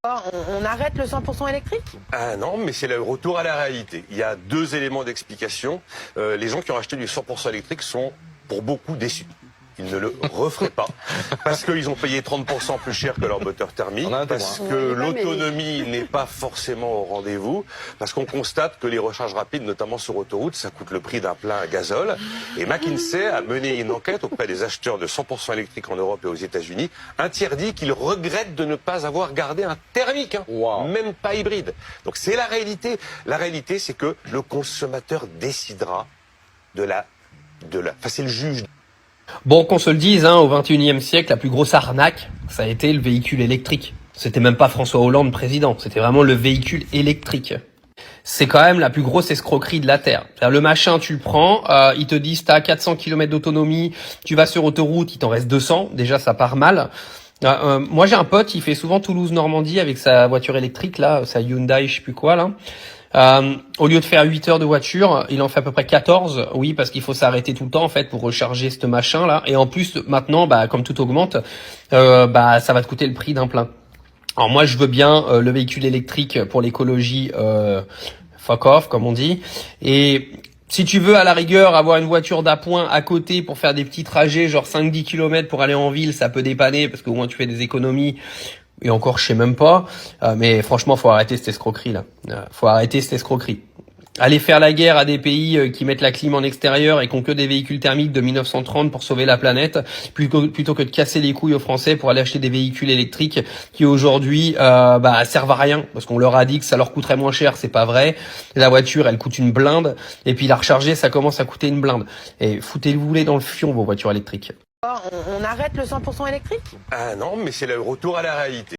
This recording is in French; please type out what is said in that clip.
On arrête le 100% électrique? Ah non, mais c'est le retour à la réalité. Il y a deux éléments d'explication. Les gens qui ont acheté du 100% électrique sont pour beaucoup déçus. Ils ne le referaient pas parce qu'ils ont payé 30% plus cher que leur moteur thermique, parce que l'autonomie n'est pas forcément au rendez-vous, parce qu'on constate que les recharges rapides, notamment sur autoroute, ça coûte le prix d'un plein à gazole. Et McKinsey a mené une enquête auprès des acheteurs de 100% électrique en Europe et aux États-Unis. Un tiers dit qu'ils regrettent de ne pas avoir gardé un thermique, même pas hybride. Donc c'est la réalité. La réalité, c'est que le consommateur décidera enfin, c'est le juge. Bon, qu'on se le dise, au XXIe siècle, la plus grosse arnaque, ça a été le véhicule électrique. C'était même pas François Hollande président, c'était vraiment le véhicule électrique. C'est quand même la plus grosse escroquerie de la Terre. Le machin, tu le prends, ils te disent t'as 400 km d'autonomie, tu vas sur autoroute, il t'en reste 200, déjà ça part mal. Moi j'ai un pote, il fait souvent Toulouse-Normandie avec sa voiture électrique, là, sa Hyundai, je sais plus quoi, là. Au lieu de faire 8 heures de voiture, il en fait à peu près 14. Oui, parce qu'il faut s'arrêter tout le temps, en fait, pour recharger ce machin-là. Et en plus, maintenant, comme tout augmente, ça va te coûter le prix d'un plein. Alors moi, je veux bien le véhicule électrique pour l'écologie, fuck off, comme on dit. Et si tu veux, à la rigueur, avoir une voiture d'appoint à côté pour faire des petits trajets, genre 5-10 km pour aller en ville, ça peut dépanner, parce qu'au moins tu fais des économies. Et encore, je sais même pas. Mais franchement, faut arrêter cette escroquerie là. Faut arrêter cette escroquerie. Aller faire la guerre à des pays qui mettent la clim en extérieur et qui ont que des véhicules thermiques de 1930 pour sauver la planète, plutôt que de casser les couilles aux Français pour aller acheter des véhicules électriques qui aujourd'hui servent à rien parce qu'on leur a dit que ça leur coûterait moins cher. C'est pas vrai. La voiture, elle coûte une blinde et puis la recharger, ça commence à coûter une blinde. Et foutez-vous-les dans le fion vos voitures électriques. On arrête le 100% électrique? Ah non, mais c'est le retour à la réalité.